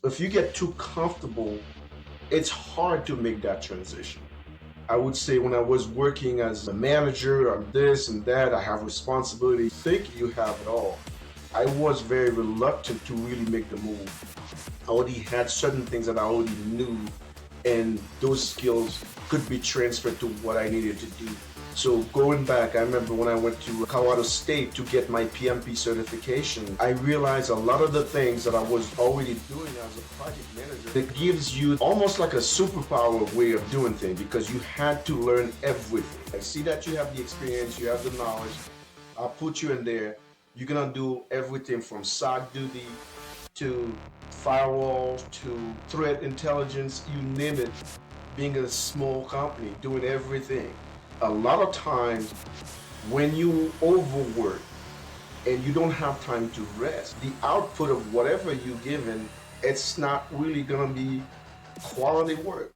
If you get too comfortable, it's hard to make that transition. I would say when I was working as a manager on this and that, I have responsibility, think you have it all. I was very reluctant to really make the move. I already had certain things that I already knew, and those skills could be transferred to what I needed to do. So going back, I remember when I went to Colorado State to get my PMP certification, I realized a lot of the things that I was already doing as a project manager, it gives you almost like a superpower way of doing things because you had to learn everything. I see that you have the experience, you have the knowledge. I'll put you in there. You're gonna do everything from SOC duty to firewalls to threat intelligence, you name it, being a small company, doing everything. A lot of times when you overwork and you don't have time to rest, the output of whatever you're given, it's not really gonna be quality work.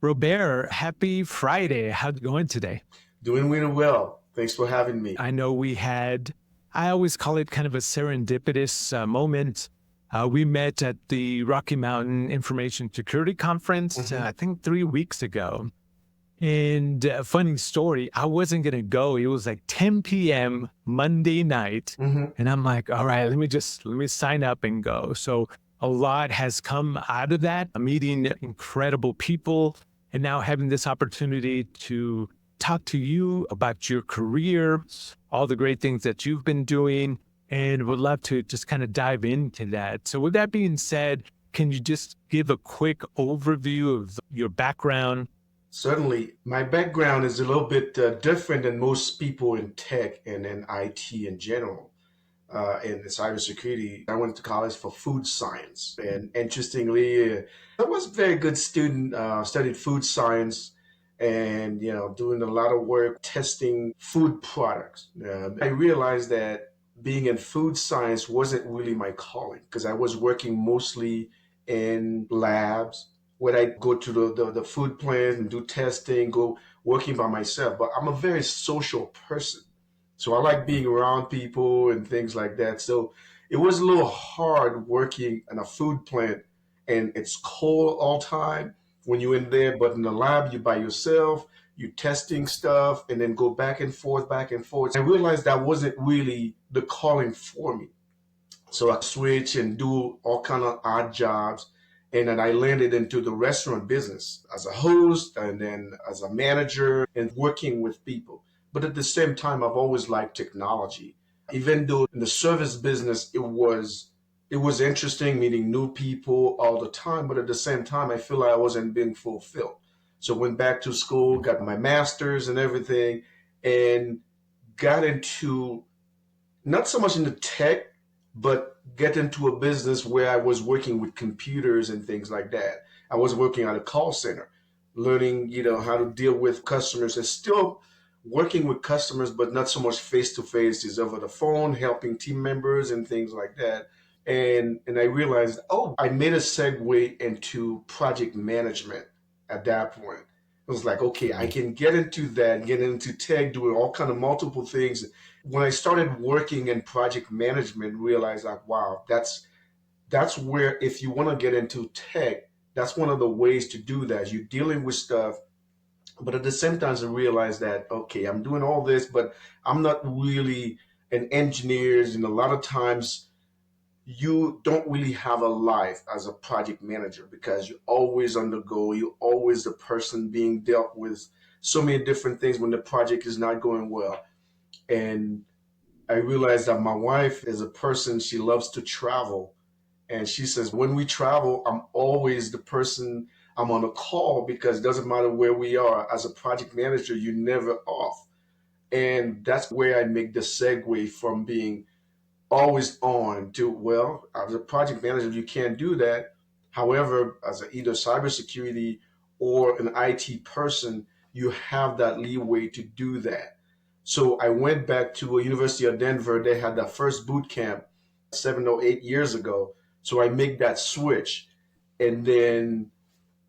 Robert, happy Friday. How's it going today? Doing really well. Thanks for having me. I know I always call it kind of a serendipitous moment. We met at the Rocky Mountain Information Security Conference, Mhm. I think 3 weeks ago. And funny story, I wasn't going to go. It was like 10 p.m. Monday night. Mhm. And I'm like, all right, let me sign up and go. So a lot has come out of that, meeting incredible people and now having this opportunity to talk to you about your career, all the great things that you've been doing, and would love to just kind of dive into that. So with that being said, can you just give a quick overview of your background? Certainly, my background is a little bit different than most people in tech and in IT in general. In cybersecurity, I went to college for food science, and interestingly, I was a very good student. Studied food science, and doing a lot of work testing food products. I realized that being in food science wasn't really my calling because I was working mostly in labs where I go to the food plant and do testing, go working by myself. But I'm a very social person. So I like being around people and things like that. So it was a little hard working in a food plant and it's cold all time when you're in there, but in the lab you're by yourself, you're testing stuff and then go back and forth, back and forth. I realized that wasn't really the calling for me. So I switched and do all kind of odd jobs. And then I landed into the restaurant business as a host and then as a manager and working with people. But at the same time, I've always liked technology. Even though in the service business, it was interesting meeting new people all the time. But at the same time, I feel like I wasn't being fulfilled. So went back to school, got my master's and everything, and got into not so much into tech, but get into a business where I was working with computers and things like that. I was working at a call center, learning, how to deal with customers and still working with customers, but not so much face to face, is over the phone, helping team members and things like that. And I realized, oh, I made a segue into project management at that point. It was like, okay, I can get into that, get into tech, doing all kind of multiple things. When I started working in project management, realized like, wow, that's where if you want to get into tech, that's one of the ways to do that. You're dealing with stuff, but at the same time, I realized that okay, I'm doing all this, but I'm not really an engineer. And a lot of times, you don't really have a life as a project manager because you're always on the go. You're always the person being dealt with so many different things when the project is not going well. And I realized that my wife is a person, she loves to travel. And she says, when we travel, I'm always the person, I'm on a call because it doesn't matter where we are. As a project manager, you're never off. And that's where I make the segue from being always on to, well, as a project manager, you can't do that. However, as either cybersecurity or an IT person, you have that leeway to do that. So I went back to a University of Denver. They had that first boot camp 7 or 8 years ago. So I make that switch. And then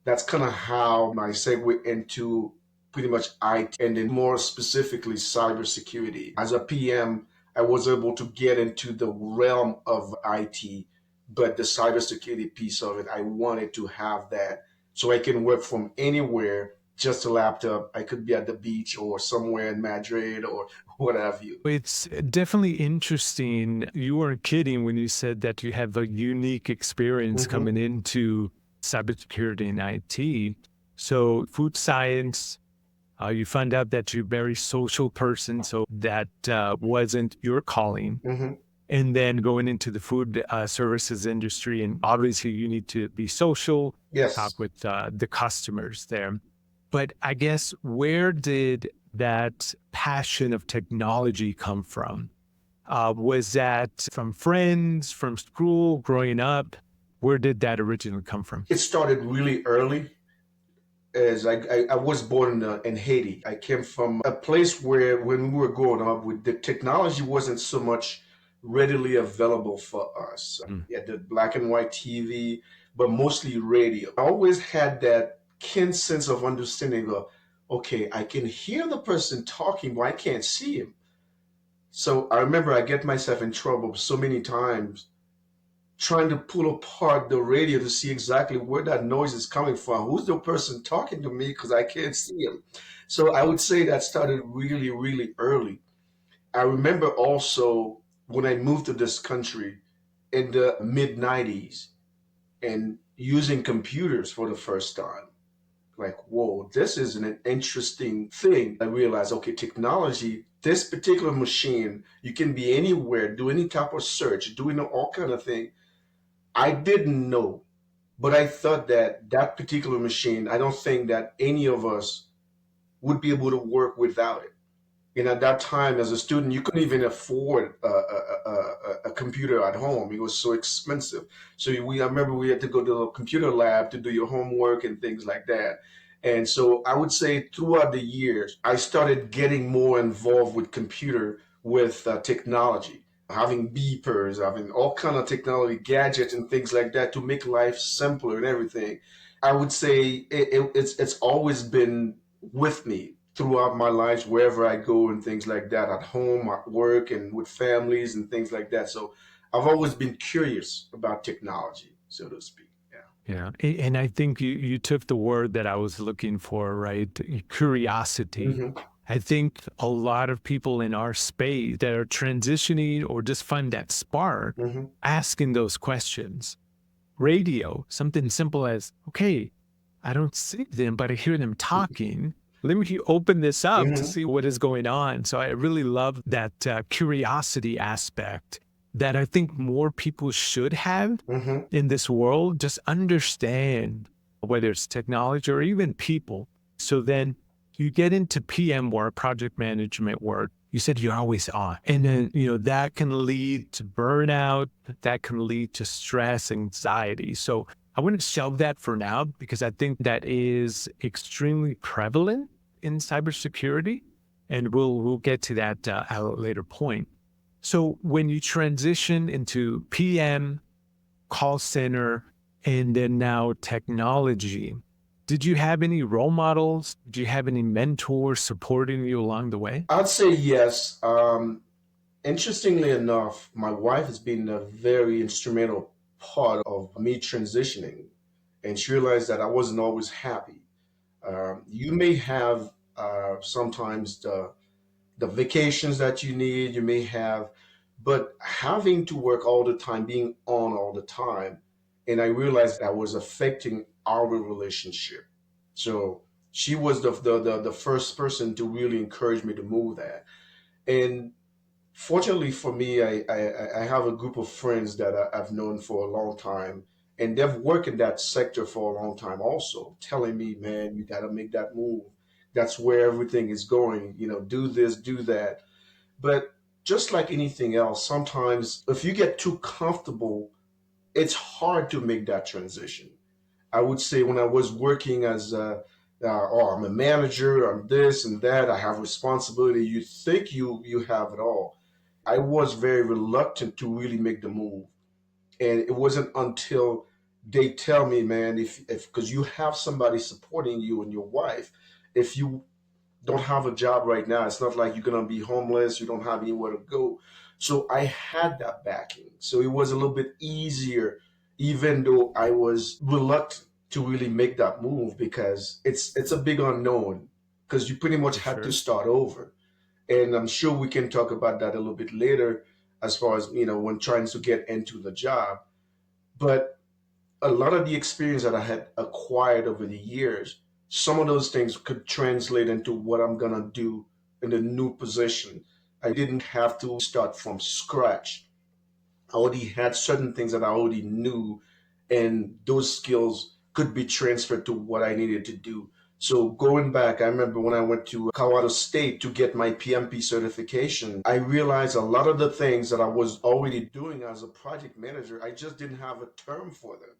that's kind of how my segue into pretty much IT, and then more specifically cybersecurity. As a PM, I was able to get into the realm of IT, but the cybersecurity piece of it, I wanted to have that so I can work from anywhere, just a laptop. I could be at the beach or somewhere in Madrid or what have you. It's definitely interesting. You weren't kidding when you said that you have a unique experience Hmm. coming into cybersecurity and IT. So, food science, you find out that you're a very social person, so that wasn't your calling. Hmm. And then going into the food services industry, and obviously you need to be social, talk Yes. with the customers there. But I guess where did that passion of technology come from? Was that from friends, from school, growing up? Where did that originally come from? It started really early. As I was born in Haiti. I came from a place where when we were growing up, with the technology wasn't so much readily available for us. Mm. We had the black and white TV, but mostly radio. I always had that keen sense of understanding of, okay, I can hear the person talking, but I can't see him. So I remember I get myself in trouble so many times trying to pull apart the radio to see exactly where that noise is coming from. Who's the person talking to me because I can't see him? So I would say that started really, really early. I remember also when I moved to this country in the mid 90s and using computers for the first time. Like, whoa, this is an interesting thing. I realized, okay, technology, this particular machine, you can be anywhere, do any type of search, doing all kind of thing. I didn't know, but I thought that that particular machine, I don't think that any of us would be able to work without it. And at that time, as a student, you couldn't even afford a computer at home. It was so expensive. So I remember we had to go to a computer lab to do your homework and things like that. And so I would say throughout the years, I started getting more involved with computer, with technology, having beepers, having all kind of technology gadgets and things like that to make life simpler and everything. I would say it's always been with me throughout my life, wherever I go and things like that, at home, at work, and with families and things like that. So I've always been curious about technology, so to speak. Yeah. And I think you took the word that I was looking for, right? Yeah. Curiosity. Hmm. I think a lot of people in our space that are transitioning or just find that spark Hmm. asking those questions. Radio, something simple as, okay, I don't see them, but I hear them talking. Let me open this up to Hmm. see what is going on. So I really love that curiosity aspect that I think more people should have Hmm. in this world. Just understand whether it's technology or even people. So then you get into PM work, project management work. You said you're always on. And then, that can lead to burnout, that can lead to stress, anxiety. So I want to shelve that for now because I think that is extremely prevalent in cybersecurity. And we'll get to that at a later point. So when you transition into PM, call center, and then now technology, did you have any role models? Did you have any mentors supporting you along the way? I'd say yes. Interestingly enough, my wife has been a very instrumental part of me transitioning, and she realized that I wasn't always happy. You may have sometimes the vacations that you need, you may have, but having to work all the time, being on all the time, and I realized that was affecting our relationship. So she was the first person to really encourage me to move that. And fortunately for me, I have a group of friends that I've known for a long time, and they've worked in that sector for a long time also, telling me, man, you got to make that move. That's where everything is going. Do this, do that. But just like anything else, sometimes if you get too comfortable, it's hard to make that transition. I would say when I was working as oh, I'm a manager, I'm this and that, I have responsibility. You think you have it all. I was very reluctant to really make the move, and it wasn't until they tell me, man, if because you have somebody supporting you and your wife, if you don't have a job right now. It's not like you're gonna be homeless, you don't have anywhere to go. So I had that backing. So it was a little bit easier, even though I was reluctant to really make that move because it's a big unknown because you pretty much For had to sure. start over. And I'm sure we can talk about that a little bit later as far as, when trying to get into the job. But a lot of the experience that I had acquired over the years, some of those things could translate into what I'm gonna do in the new position. I didn't have to start from scratch. I already had certain things that I already knew, and those skills could be transferred to what I needed to do. So going back, I remember when I went to Colorado State to get my PMP certification, I realized a lot of the things that I was already doing as a project manager, I just didn't have a term for them,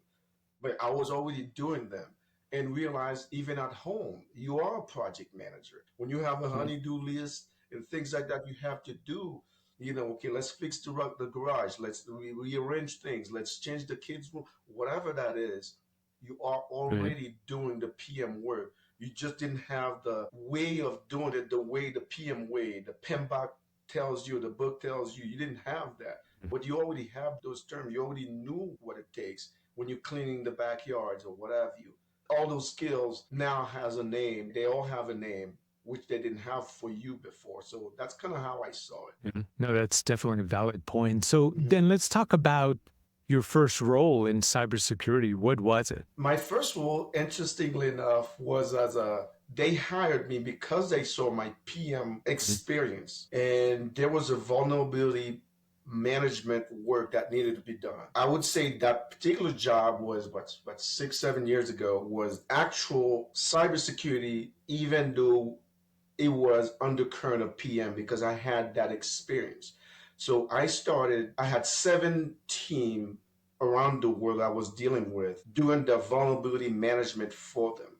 but I was already doing them and realized even at home, you are a project manager. When you have a Mhm. honeydew list and things like that you have to do, okay, let's fix the garage, let's rearrange things, let's change the kids' room, whatever that is, you are Right. already doing the PM work. You just didn't have the way of doing it the way the PM way, the PMBOK tells you, the book tells you. You didn't have that. But you already have those terms. You already knew what it takes when you're cleaning the backyards or what have you. All those skills now has a name. They all have a name, which they didn't have for you before. So that's kind of how I saw it. Yeah. No, that's definitely a valid point. So Mhm. then let's talk about your first role in cybersecurity. What was it? My first role, interestingly enough, was as a they hired me because they saw my PM Mhm. experience and there was a vulnerability management work that needed to be done. I would say that particular job was what 6, 7 years ago was actual cybersecurity, even though it was undercurrent of PM because I had that experience. So I had 7 team around the world I was dealing with doing the vulnerability management for them.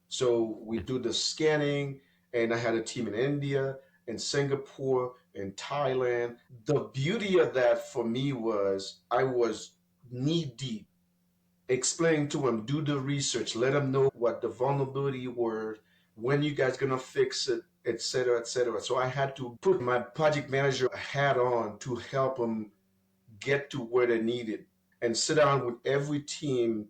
So we do the scanning, and I had a team in India, in Singapore, in Thailand. The beauty of that for me was I was knee deep explain to them, do the research, let them know what the vulnerability were, when you guys gonna fix it, etc., etc. So I had to put my project manager hat on to help them get to where they needed and sit down with every team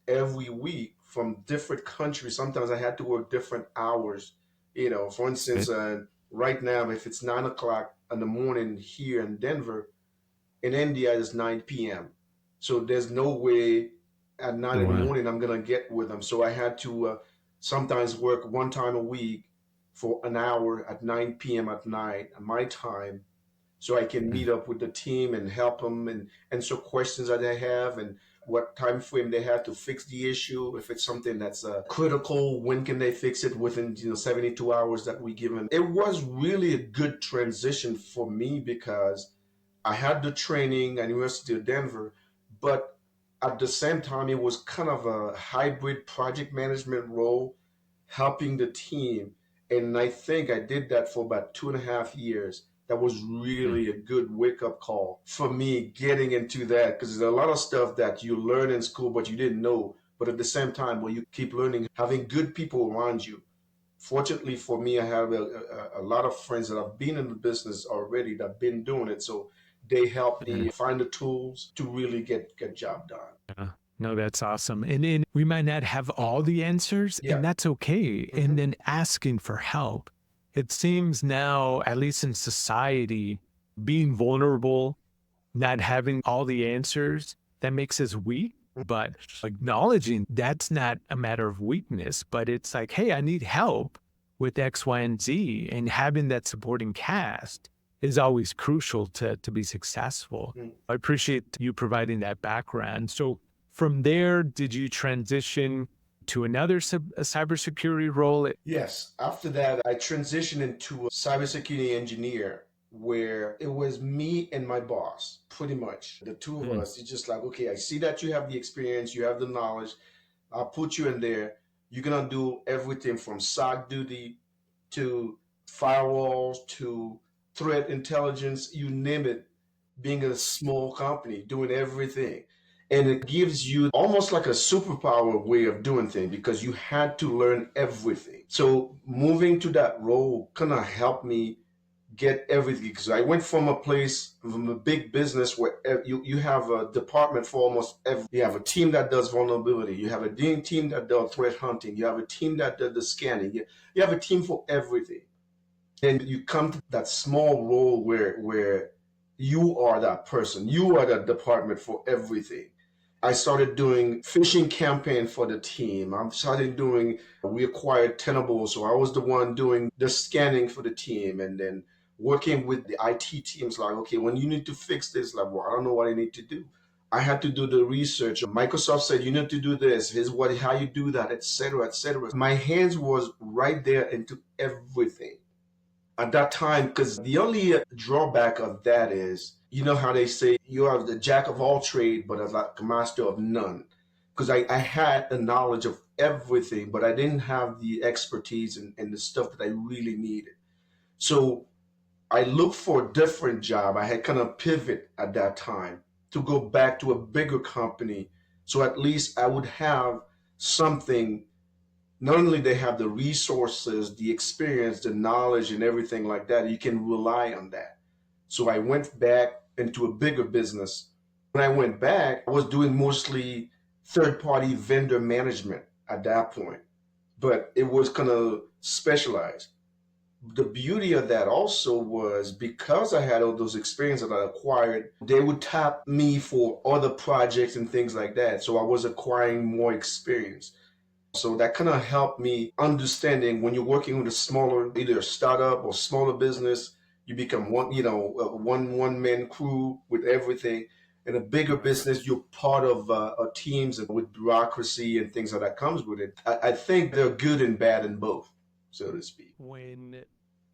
every week from different countries. Sometimes I had to work different hours. For instance, Right. right now, if it's 9 o'clock in the morning here in Denver, in India it's 9 p.m. So there's no way at nine in the Wow. morning I'm gonna get with them. So I had to sometimes work one time a week for an hour at 9 p.m. at night at my time, so I can Mm. meet up with the team and help them and answer questions that they have and what time frame they have to fix the issue. If it's something that's critical, when can they fix it within 72 hours that we give them? It was really a good transition for me because I had the training at University of Denver, but at the same time, it was kind of a hybrid project management role, helping the team. And I think I did that for about 2.5 years. That was Mm. really a good wake up call for me getting into that because there's a lot of stuff that you learn in school, but you didn't know. But at the same time, when you keep learning, having good people around you. Fortunately for me, I have a lot of friends that have been in the business already that have been doing it. So they help me Mm. find the tools to really get job done. Yeah. No, that's awesome. And then we might not have all the answers, Yeah. and that's okay. And Hmm. then asking for help. It seems now, at least in society, being vulnerable, not having all the answers, that makes us weak. But acknowledging that's not a matter of weakness, but it's like, hey, I need help with X, Y, and Z. And having that supporting cast is always crucial to be successful. I appreciate you providing that background. So from there, did you transition to another a cybersecurity role? Yes. After that, I transitioned into a cybersecurity engineer where it was me and my boss, pretty much. The two of Mm. us. It's just like, okay, I see that you have the experience, you have the knowledge. I'll put you in there. You're gonna do everything from SOC duty to firewalls to threat intelligence, you name it, being a small company, doing everything. And it gives you almost like a superpower way of doing things because you had to learn everything. So moving to that role kind of helped me get everything because I went from a place from a big business where you have a department for almost every. You have a team that does vulnerability. You have a team that does threat hunting. You have a team that does the scanning. You have a team for everything. Then you come to that small role where you are that person. You are that department for everything. I started doing phishing campaign for the team. I started doing, we acquired Tenable, so I was the one doing the scanning for the team and then working with the IT teams like, okay, when you need to fix this, like, well, I don't know what I need to do. I had to do the research. Microsoft said, you need to do this. Here's how you do that, etc., etc. My hands was right there into everything at that time because the only drawback of that is you know how they say you are the jack of all trade but as like a master of none because I had the knowledge of everything but I didn't have the expertise and the stuff that I really needed. So I looked for a different job. I had kind of pivot at that time to go back to a bigger company so at least I would have something. Not only they have the resources, the experience, the knowledge, and everything like that, you can rely on that. So I went back into a bigger business. When I went back, I was doing mostly third party vendor management at that point, but it was kind of specialized. The beauty of that also was because I had all those experiences that I acquired, they would tap me for other projects and things like that. So I was acquiring more experience. So that kind of helped me understanding when you're working with a smaller, either a startup or smaller business, you become one, one man crew with everything. In a bigger Right. business, you're part of teams with bureaucracy and things that comes with it. I think they're good and bad in both, so to speak. When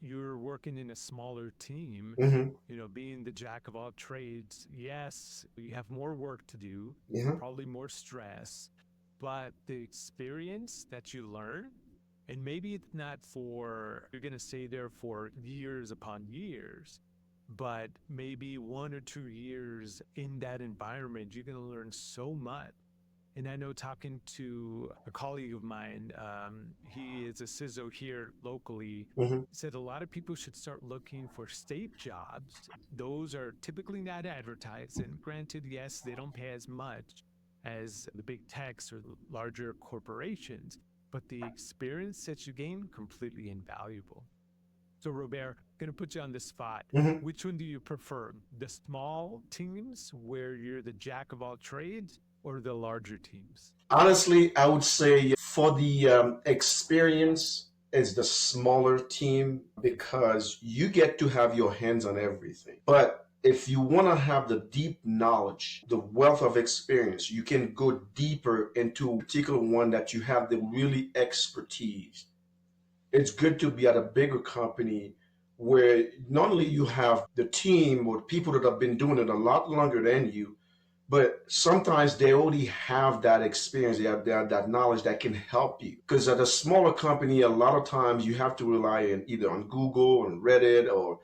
you're working in a smaller team, Mm-hmm. being the jack of all trades, yes, you have more work to do, Yeah. probably more stress, but the experience that you learn, and maybe it's not for, you're going to stay there for years upon years, but maybe 1 or 2 years in that environment, you're going to learn so much. And I know talking to a colleague of mine, he is a CISO here locally, Mm-hmm. said a lot of people should start looking for state jobs. Those are typically not advertised. And granted, yes, they don't pay as much as the big techs or the larger corporations, but the experience that you gain, completely invaluable. So, Robert, going to put you on the spot. Mm-hmm. Which one do you prefer? The small teams where you're the jack of all trades or the larger teams? Honestly, I would say for the experience, it's the smaller team because you get to have your hands on everything. But if you want to have the deep knowledge, the wealth of experience, you can go deeper into a particular one that you have the really expertise. It's good to be at a bigger company where not only you have the team or people that have been doing it a lot longer than you, but sometimes they already have that experience, they have that knowledge that can help you. Because at a smaller company, a lot of times you have to rely on either on Google or Reddit or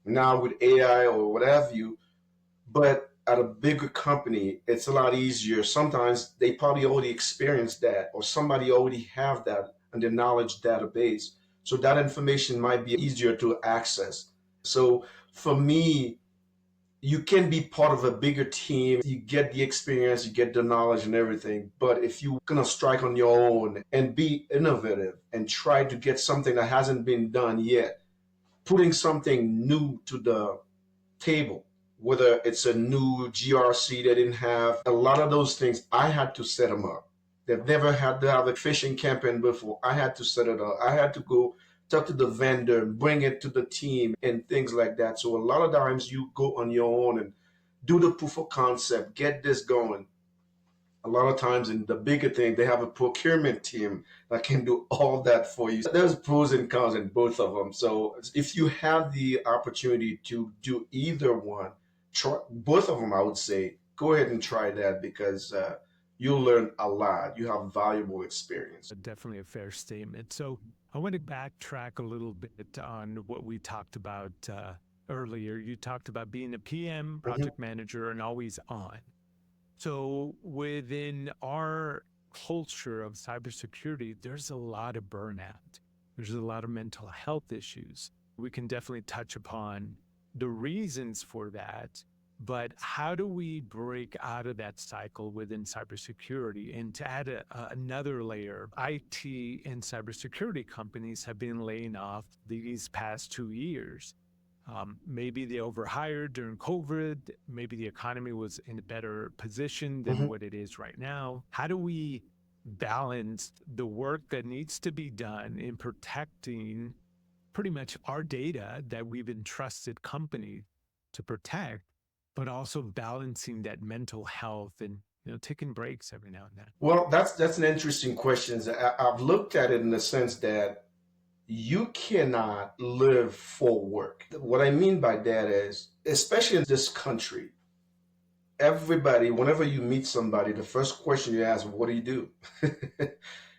now with AI or whatever you. But at a bigger company, it's a lot easier. Sometimes they probably already experienced that or somebody already have that in their knowledge database. So that information might be easier to access. So for me, you can be part of a bigger team. You get the experience, you get the knowledge and everything. But if you gonna strike on your own and be innovative and try to get something that hasn't been done yet, putting something new to the table, whether it's a new GRC they didn't have, a lot of those things, I had to set them up. They've never had to have a phishing campaign before. I had to set it up. I had to go talk to the vendor, bring it to the team, and things like that. So a lot of times you go on your own and do the proof of concept, get this going. A lot of times in the bigger thing, they have a procurement team that can do all that for you. There's pros and cons in both of them. So if you have the opportunity to do either one, try both of them. I would say go ahead and try that because you'll learn a lot. You have valuable experience. Definitely a fair statement. So I want to backtrack a little bit on what we talked about earlier. You talked about being a PM, Mhm. project manager, and always on. So within our culture of cybersecurity, there's a lot of burnout. There's a lot of mental health issues. We can definitely touch upon the reasons for that, but how do we break out of that cycle within cybersecurity? And to add another layer, IT and cybersecurity companies have been laying off these past 2 years. Maybe they overhired during COVID. Maybe the economy was in a better position than Mhm. what it is right now. How do we balance the work that needs to be done in protecting pretty much our data that we've entrusted companies to protect, but also balancing that mental health and taking breaks every now and then? Well, that's an interesting question. I've looked at it in the sense that you cannot live for work. What I mean by that is, especially in this country, everybody, whenever you meet somebody, the first question you ask, what do you do?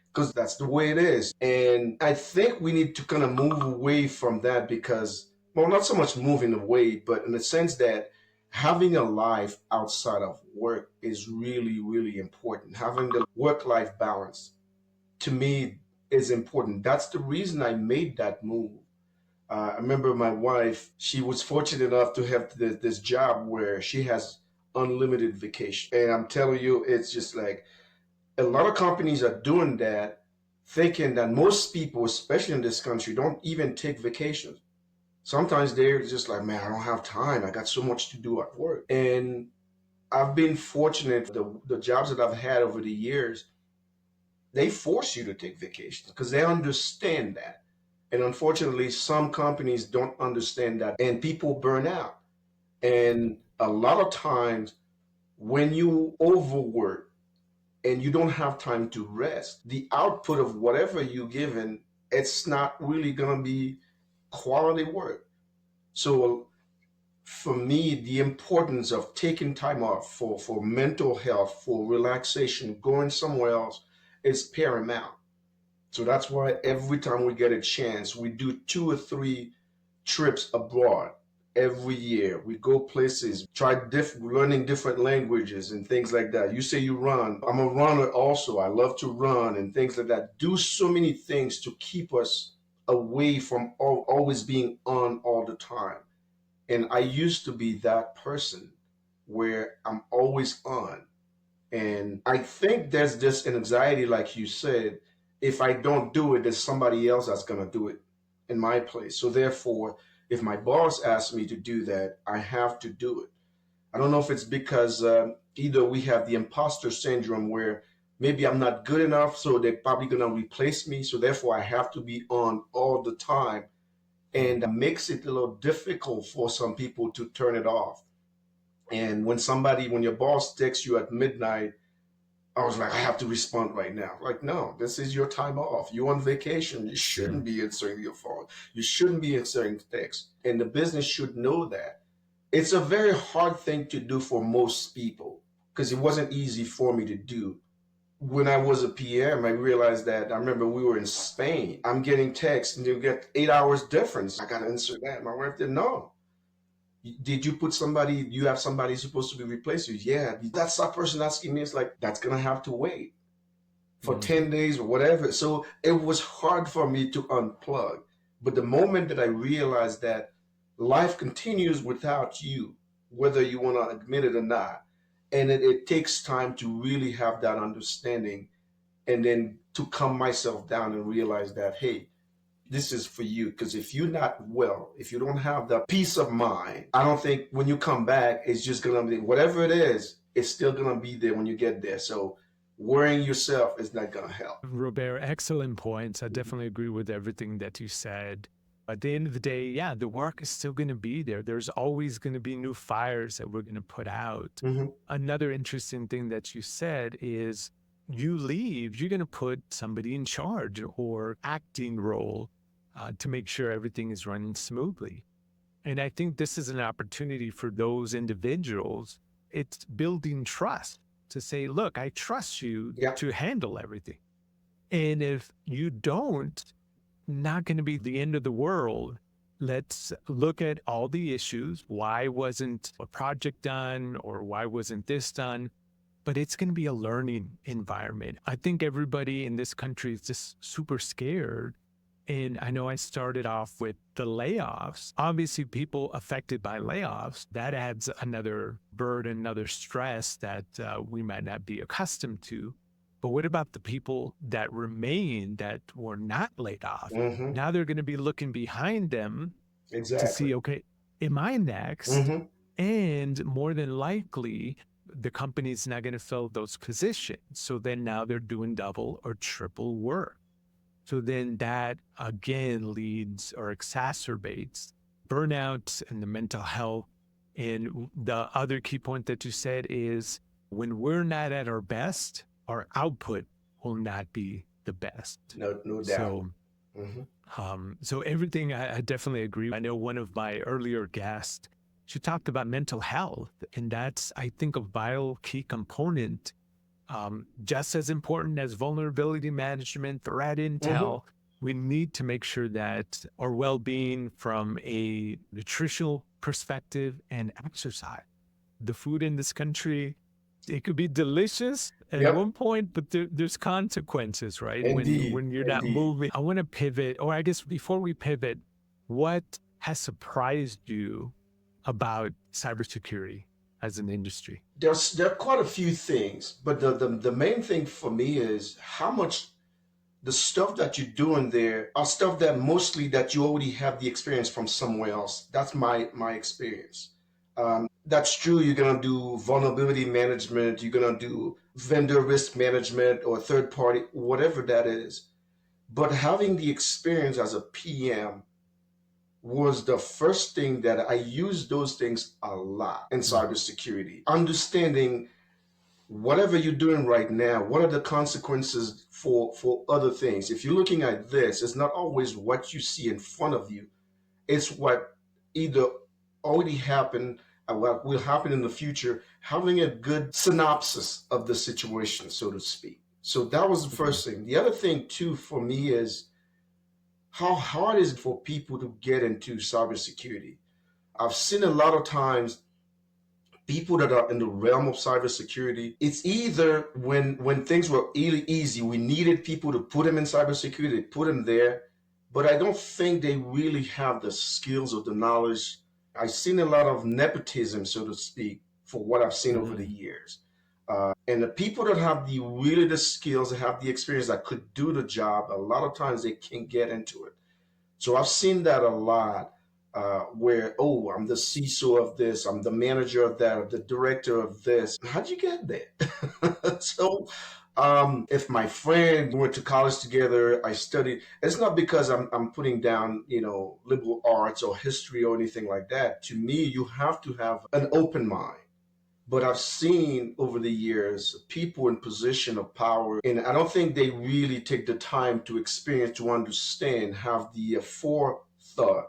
Because that's the way it is. And I think we need to kind of move away from that because, well, not so much moving away, but in the sense that having a life outside of work is really, really important. Having the work life balance to me is important. That's the reason I made that move. I remember my wife, she was fortunate enough to have this job where she has unlimited vacation. And I'm telling you, it's just like a lot of companies are doing that, thinking that most people, especially in this country, don't even take vacations. Sometimes they're just like, man, I don't have time. I got so much to do at work. And I've been fortunate, the jobs that I've had over the years, they force you to take vacations because they understand that. And unfortunately, some companies don't understand that, and people burn out. And a lot of times, when you overwork and you don't have time to rest, the output of whatever you're given, it's not really going to be quality work. So, for me, the importance of taking time off for mental health, for relaxation, going somewhere else is paramount. So that's why every time we get a chance, we do 2 or 3 trips abroad every year. We go places, try learning different languages and things like that. You say you run. I'm a runner also. I love to run and things like that. Do so many things to keep us away from always being on all the time. And I used to be that person where I'm always on. And I think there's this anxiety, like you said, if I don't do it, there's somebody else that's going to do it in my place. So therefore, if my boss asks me to do that, I have to do it. I don't know if it's because either we have the imposter syndrome where maybe I'm not good enough, so they're probably going to replace me. So therefore, I have to be on all the time. And that makes it a little difficult for some people to turn it off. And when your boss texts you at midnight, I was like, I have to respond right now. Like, no, this is your time off. You're on vacation. You Yeah. shouldn't be answering your phone. You shouldn't be answering texts. And the business should know that. It's a very hard thing to do for most people because it wasn't easy for me to do. When I was a PM, I realized that I remember we were in Spain. I'm getting texts and you get 8 hours difference. I got to answer that. My wife didn't know. Did you put somebody, you have somebody supposed to be replaced you? Yeah, that's that person asking me. It's like, that's going to have to wait for Mm. 10 days or whatever. So it was hard for me to unplug. But the moment that I realized that life continues without you, whether you want to admit it or not, and it takes time to really have that understanding and then to calm myself down and realize that, hey, this is for you. Because if you're not well, if you don't have the peace of mind, I don't think when you come back, it's just going to be whatever it is, it's still going to be there when you get there. So worrying yourself is not going to help. Robert, excellent points. I definitely agree with everything that you said. At the end of the day, yeah, the work is still going to be there. There's always going to be new fires that we're going to put out. Mm-hmm. Another interesting thing that you said is you leave, you're going to put somebody in charge or acting role to make sure everything is running smoothly. And I think this is an opportunity for those individuals. It's building trust to say, look, I trust you Yeah. to handle everything. And if you don't, not going to be the end of the world. Let's look at all the issues. Why wasn't a project done or why wasn't this done? but it's going to be a learning environment. I think everybody in this country is just super scared. And I know I started off with the layoffs. Obviously, people affected by layoffs, that adds another burden, another stress that we might not be accustomed to. But what about the people that remain that were not laid off? Mm-hmm. Now they're going to be looking behind them to Exactly. see, okay, am I next? Mm-hmm. And more than likely, the company's not going to fill those positions. So then now they're doing double or triple work. So then that again leads or exacerbates burnout and the mental health. And the other key point that you said is when we're not at our best, our output will not be the best. No, no doubt. So Mm-hmm. so everything I definitely agree. I know one of my earlier guests, she talked about mental health, and that's, I think, a vital key component, just as important as vulnerability management, threat Mm-hmm. intel. We need to make sure that our well-being from a nutritional perspective and exercise. The food in this country, it could be delicious at Yep. one point, but there's consequences, right? Indeed. When you're not Indeed. moving. I want to pivot, or I guess before we pivot, what has surprised you about cybersecurity as an industry? There are quite a few things, but the main thing for me is how much the stuff that you're doing there are stuff that mostly that you already have the experience from somewhere else. That's my experience. That's true. You're gonna do vulnerability management. You're gonna do vendor risk management or third party, whatever that is. But having the experience as a PM was the first thing that I used those things a lot in Mhm. cybersecurity. Understanding whatever you're doing right now, what are the consequences for other things? If you're looking at this, it's not always what you see in front of you. It's what either already happened or what will happen in the future, having a good synopsis of the situation, so to speak. So that was the Mhm. first thing. The other thing too for me is how hard is it for people to get into cybersecurity? I've seen a lot of times people that are in the realm of cybersecurity, it's either when things were really easy, we needed people to put them in cybersecurity, they put them there, but I don't think they really have the skills or the knowledge. I've seen a lot of nepotism, so to speak, for what I've seen over the Mhm. years. And the people that have the really the skills, that have the experience, that could do the job, a lot of times they can't get into it. So I've seen that a lot, where, oh, I'm the CISO of this, I'm the manager of that, I'm the director of this. How'd you get there? So if my friend went to college together, I studied, it's not because I'm putting down, liberal arts or history or anything like that. To me, you have to have an open mind. But I've seen over the years people in position of power, and I don't think they really take the time to experience, to understand, have the forethought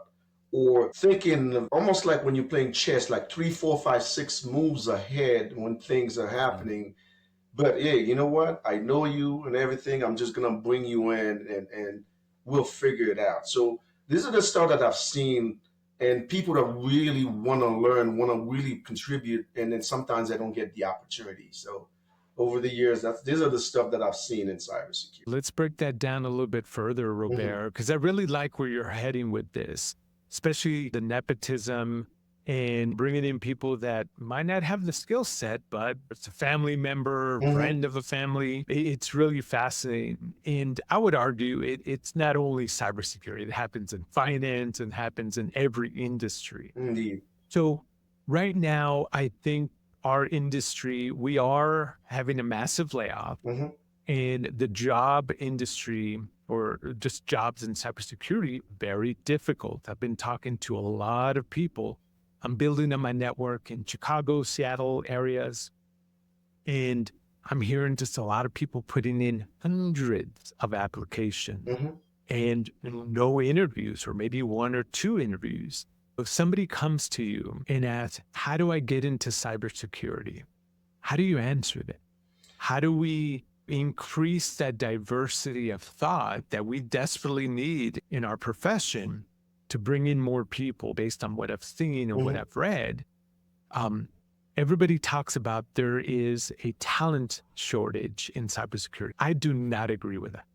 or thinking of, almost like when you're playing chess, like three, four, five, six moves ahead when things are Mhm. happening. But hey, you know what? I know you and everything. I'm just gonna bring you in, and we'll figure it out. So these are the stuff that I've seen, and people that really want to learn, want to really contribute, and then sometimes they don't get the opportunity. So over the years, these are the stuff that I've seen in cybersecurity. Let's break that down a little bit further, Hmm. Robert, because I really like where you're heading with this, especially the nepotism and bringing in people that might not have the skill set, but it's a family member, Hmm. friend of a family. It's really fascinating. And I would argue it's not only cybersecurity, it happens in finance and happens in every industry. Indeed. So right now, I think our industry, we are having a massive layoff, Hmm. and the job industry or just jobs in cybersecurity, very difficult. I've been talking to a lot of people. I'm building on my network in Chicago, Seattle areas, and I'm hearing just a lot of people putting in hundreds of applications Hmm. and no interviews, or maybe one or two interviews. If somebody comes to you and asks, how do I get into cybersecurity? How do you answer that? How do we increase that diversity of thought that we desperately need in our profession to bring in more people based on what I've seen and what Hmm. I've read? Um, Everybody talks about there is a talent shortage in cybersecurity. I do not agree with that.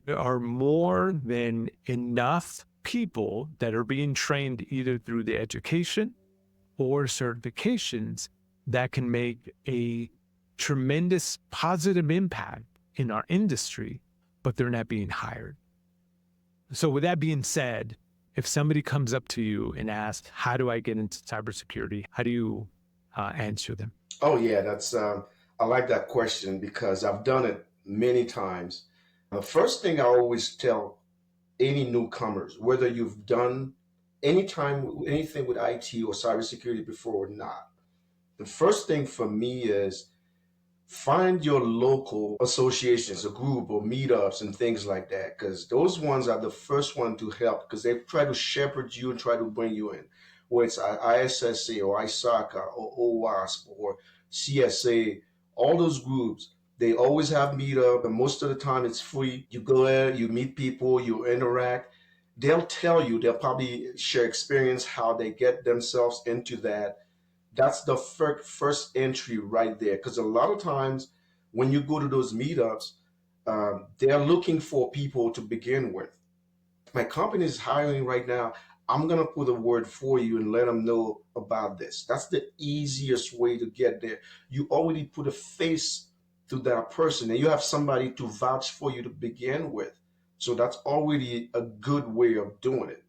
There are more than enough people that are being trained either through the education or certifications that can make a tremendous positive impact in our industry, but they're not being hired. So, with that being said, if somebody comes up to you and asks, how do I get into cybersecurity? How do you answer them? Oh yeah, that's I like that question because I've done it many times. The first thing I always tell any newcomers, whether you've done anything with IT or cybersecurity before or not, the first thing for me is find your local associations, a group or meetups and things like that, because those ones are the first one to help because they try to shepherd you and try to bring you in, whether it's ISSA or ISACA or OWASP or CSA, all those groups. They always have meetup, and most of the time it's free. You go there, you meet people, you interact. They'll tell you, they'll probably share experience how they get themselves into that. That's the first entry right there. Because a lot of times when you go to those meetups, they're looking for people to begin with. My company is hiring right now. I'm going to put a word for you and let them know about this. That's the easiest way to get there. You already put a face to that person and you have somebody to vouch for you to begin with. So that's already a good way of doing it.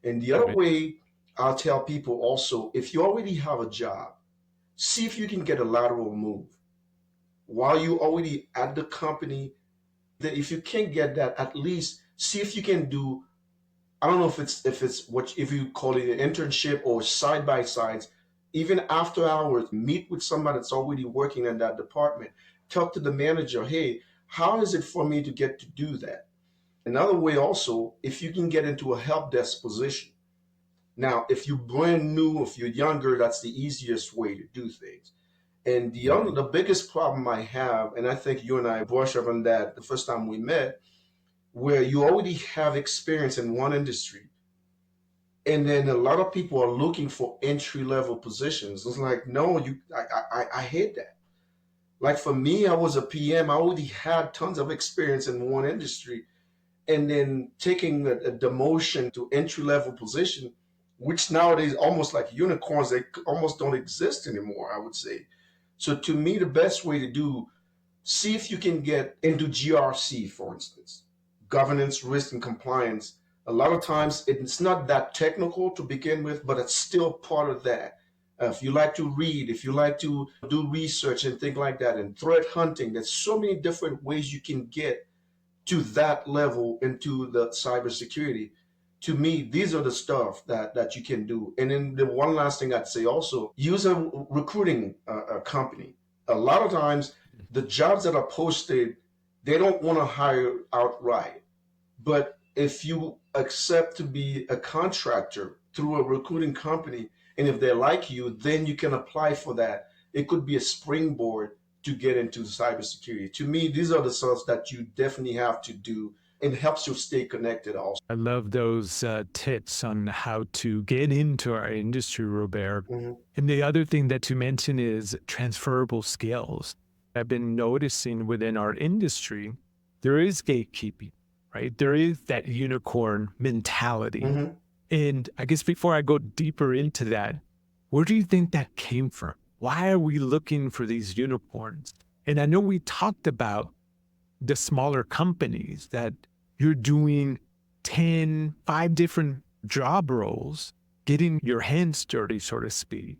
And the other Right. way I'll tell people also, if you already have a job, see if you can get a lateral move while you already at the company. That if you can't get that, at least see if you can do. I don't know if it's what if you call it an internship or side by sides. Even after hours, meet with somebody that's already working in that department. Talk to the manager. Hey, how is it for me to get to do that? Another way also, if you can get into a help desk position. Now, if you're brand new, if you're younger, that's the easiest way to do things. And Right. the biggest problem I have, and I think you and I brushed up on that the first time we met, where you already have experience in one industry, and then a lot of people are looking for entry level positions. It's like, no, I hate that. Like for me, I was a PM. I already had tons of experience in one industry, and then taking a demotion to entry level position, which nowadays almost like unicorns, they almost don't exist anymore, I would say. So to me, the best way to do, see if you can get into GRC, for instance, governance, risk, and compliance. A lot of times it's not that technical to begin with, but it's still part of that. If you like to read, if you like to do research and things like that, and threat hunting, there's so many different ways you can get to that level into the cybersecurity. To me, these are the stuff that you can do. And then the one last thing I'd say also, use a recruiting company. A lot of times, the jobs that are posted, they don't want to hire outright. But if you accept to be a contractor through a recruiting company, and if they like you, then you can apply for that. It could be a springboard to get into cybersecurity. To me, these are the stuff that you definitely have to do and helps you stay connected also. I love those tips on how to get into our industry, Robert. Mhm. And the other thing that you mentioned is transferable skills. I've been noticing within our industry, there is gatekeeping, right? There is that unicorn mentality. Mhm. And I guess before I go deeper into that, where do you think that came from? Why are we looking for these unicorns? And I know we talked about the smaller companies that you're doing 10, 5 different job roles, getting your hands dirty, so to speak.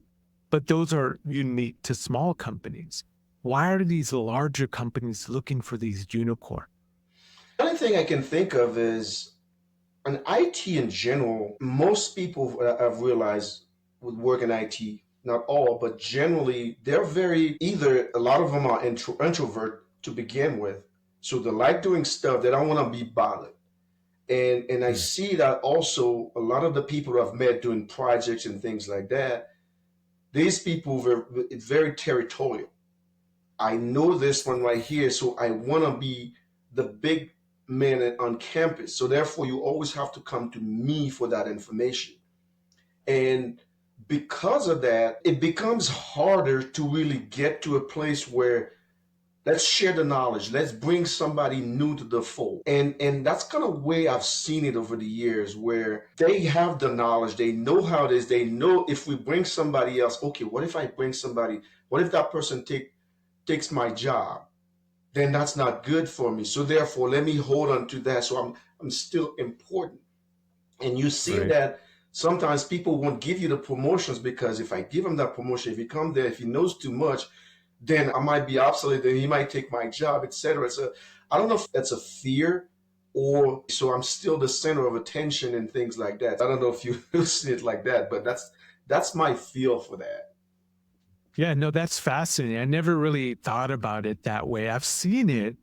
But those are unique to small companies. Why are these larger companies looking for these unicorns? The only thing I can think of is in IT in general, most people I've realized would work in IT, not all, but generally they're very either a lot of them are introvert to begin with, so they like doing stuff. They don't want to be bothered, and I Hmm. see that also a lot of the people I've met doing projects and things like that. These people were it's very territorial. I know this one right here, so I want to be the big man on campus. So therefore, you always have to come to me for that information. And Because of that, it becomes harder to really get to a place where let's share the knowledge. Let's bring somebody new to the fold. And that's kind of way I've seen it over the years where they have the knowledge, they know how it is, they know if we bring somebody else, okay, what if I bring somebody, what if that person takes my job? Then that's not good for me. So therefore, let me hold on to that. So I'm still important. And you see Right. that sometimes people won't give you the promotions because if I give him that promotion, if he come there, if he knows too much, then I might be obsolete, then he might take my job, etc. So I don't know if that's a fear or so I'm still the center of attention and things like that. I don't know if you see it like that, but that's my feel for that. Yeah, no, that's fascinating. I never really thought about it that way. I've seen it,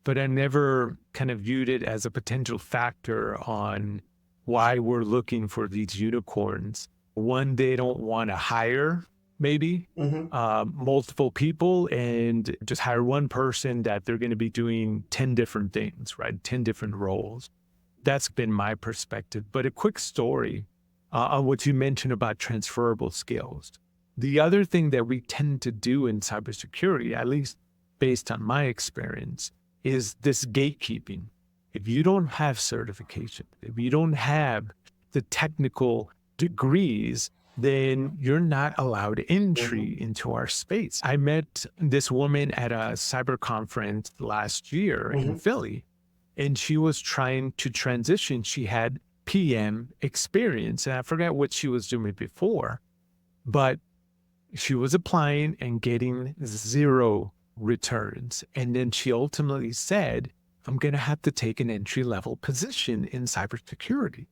but I never kind of viewed it as a potential factor on why we're looking for these unicorns. One, they don't want to hire maybe Hmm. multiple people and just hire one person that they're going to be doing 10 different things, right? 10 different roles. That's been my perspective. But a quick story on what you mentioned about transferable skills. The other thing that we tend to do in cybersecurity, at least based on my experience, is this gatekeeping. If you don't have certification, if you don't have the technical degrees, then you're not allowed Hmm. entry into our space. I met this woman at a cyber conference last year in Hmm. Philly, and she was trying to transition. She had PM experience, and I forgot what she was doing before, but she was applying and getting zero returns. And then she ultimately said, I'm going to have to take an entry level position in cybersecurity.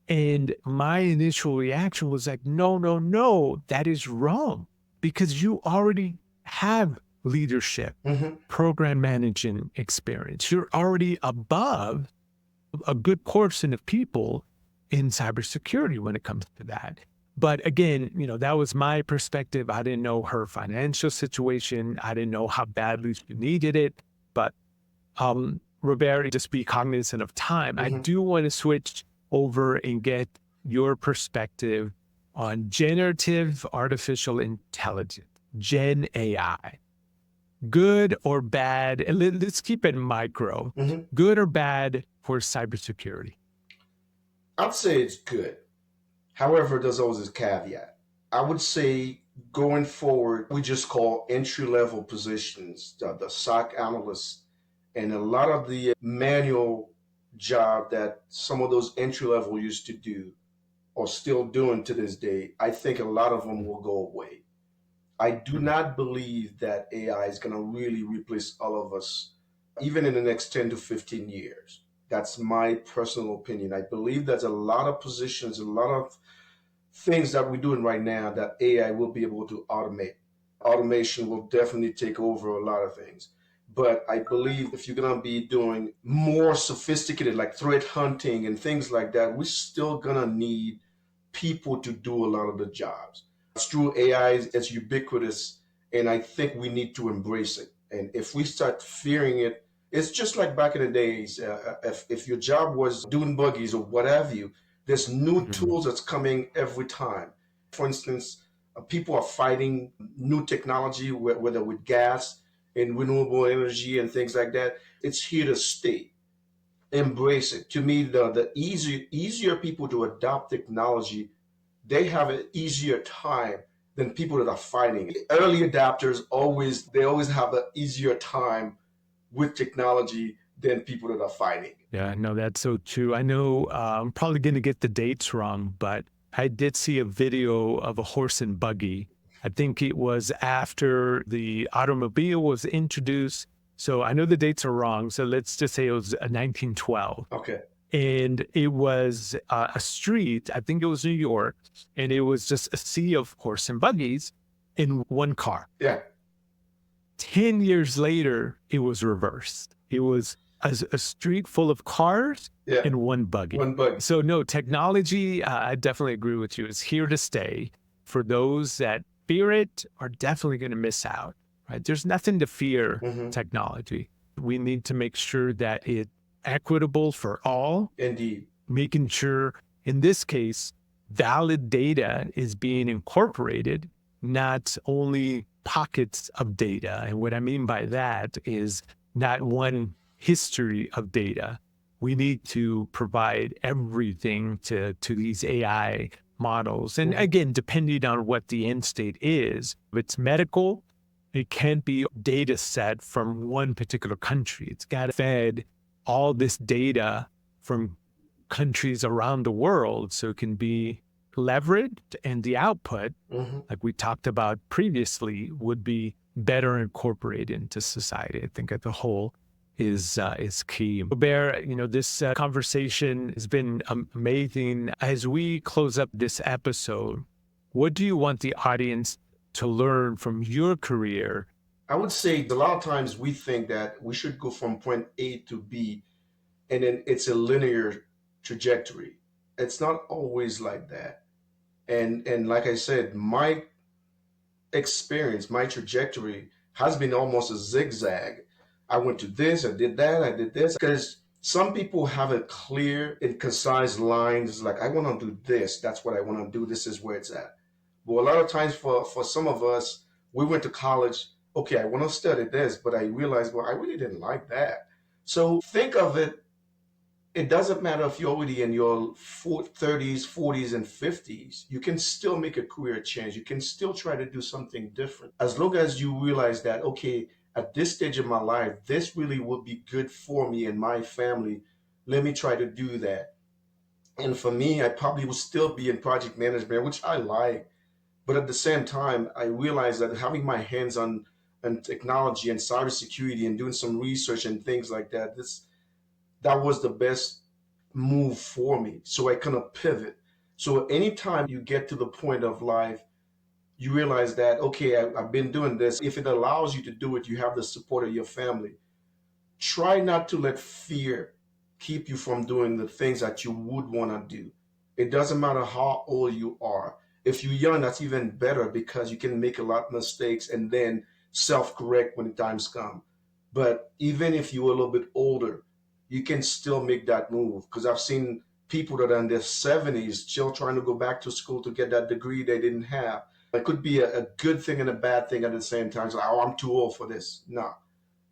And my initial reaction was like, no, no, no, that is wrong because you already have leadership, Hmm. program managing experience. You're already above a good portion of people in cybersecurity when it comes to that. But again, that was my perspective. I didn't know her financial situation. I didn't know how badly she needed it. But Robert, just be cognizant of time. I Hmm. do want to switch over and get your perspective on generative artificial intelligence, Gen AI. Good or bad? And let's keep it micro. Hmm. Good or bad for cybersecurity? I'd say it's good. However, there's always a caveat. I would say going forward, we just call entry level positions the SOC analyst and a lot of the manual job that some of those entry level used to do or still doing to this day. I think a lot of them will go away. I do Mhm. not believe that AI is going to really replace all of us, even in the next 10 to 15 years. That's my personal opinion. I believe there's a lot of positions, a lot of things that we're doing right now that AI will be able to automate. Automation will definitely take over a lot of things. But I believe if you're going to be doing more sophisticated, like threat hunting and things like that, we're still going to need people to do a lot of the jobs. It's true, AI is ubiquitous, and I think we need to embrace it. And if we start fearing it, it's just like back in the days. If your job was doing buggies or what have you, there's new Mhm. tools that's coming every time. For instance, people are fighting new technology, whether with gas and renewable energy and things like that. It's here to stay. Embrace it. To me, the easier people to adopt technology, they have an easier time than people that are fighting it. Early adapters always have an easier time with technology than people that are fighting it. Yeah, no, that's so true. I know I'm probably going to get the dates wrong, but I did see a video of a horse and buggy. I think it was after the automobile was introduced. So I know the dates are wrong. So let's just say it was 1912. Okay. And it was a street, I think it was New York, and it was just a sea of horse and buggies in one car. Yeah. 10 years later, it was reversed. It was a street full of cars Yeah. and one buggy. One buggy. So, no, technology, I definitely agree with you, is here to stay. For those that fear it are definitely going to miss out, right? There's nothing to fear Hmm. technology. We need to make sure that it's equitable for all, Indeed. making sure, in this case, valid data is being incorporated, not only pockets of data. And what I mean by that is not one history of data. We need to provide everything to these AI models. And Mhm. again, depending on what the end state is, if it's medical, it can't be data set from one particular country. It's got to fed all this data from countries around the world so it can be leveraged, and the output, Mhm. like we talked about previously, would be better incorporated into society. I think at the whole is key. Bear, this conversation has been amazing. As we close up this episode, what do you want the audience to learn from your career? I would say a lot of times we think that we should go from point A to B, and then it's a linear trajectory. It's not always like that. And like I said, my experience, my trajectory has been almost a zigzag. I went to this, I did that, I did this. Because some people have a clear and concise lines like, I want to do this, that's what I want to do, this is where it's at. But a lot of times for some of us, we went to college, okay, I want to study this, but I realized, well, I really didn't like that. So think of it, it doesn't matter if you're already in your 30s, 40s, and 50s. You can still make a career change. You can still try to do something different. As long as you realize that, okay, at this stage of my life, this really would be good for me and my family. Let me try to do that. And for me, I probably would still be in project management, which I like. But at the same time, I realized that having my hands on technology and cybersecurity and doing some research and things like that, that was the best move for me. So I kind of pivot. So anytime you get to the point of life, you realize that, okay, I've been doing this. If it allows you to do it, you have the support of your family. Try not to let fear keep you from doing the things that you would want to do. It doesn't matter how old you are. If you're young, that's even better because you can make a lot of mistakes and then self correct when the times come. But even if you're a little bit older, you can still make that move. Because I've seen people that are in their 70s still trying to go back to school to get that degree they didn't have. It could be a good thing and a bad thing at the same time. So, oh, I'm too old for this. No,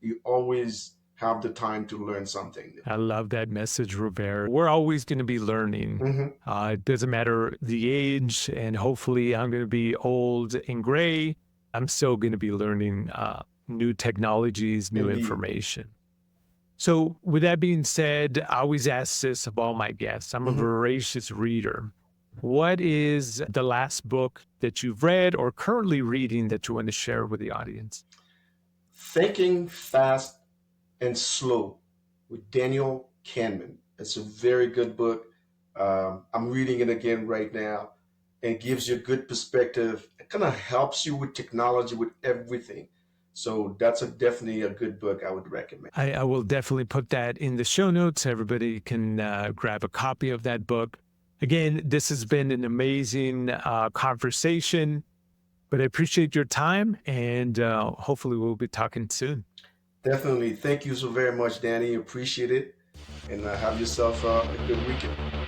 you always have the time to learn something I love that message, Robert. We're always going to be learning. new. It doesn't matter the age, and hopefully, I'm going to be old and gray. I'm still going to be learning new technologies, new Indeed. information. So, with that being said, I always ask this of all my guests. I'm a Hmm. voracious reader. What is the last book that you've read or currently reading that you want to share with the audience? Thinking Fast and Slow with Daniel Kahneman. It's a very good book. I'm reading it again right now and gives you a good perspective. It kind of helps you with technology, with everything. So that's definitely a good book I would recommend. I will definitely put that in the show notes. Everybody can grab a copy of that book. Again, this has been an amazing conversation, but I appreciate your time, and hopefully we'll be talking soon. Definitely. Thank you so very much, Danny. Appreciate it. And have yourself a good weekend.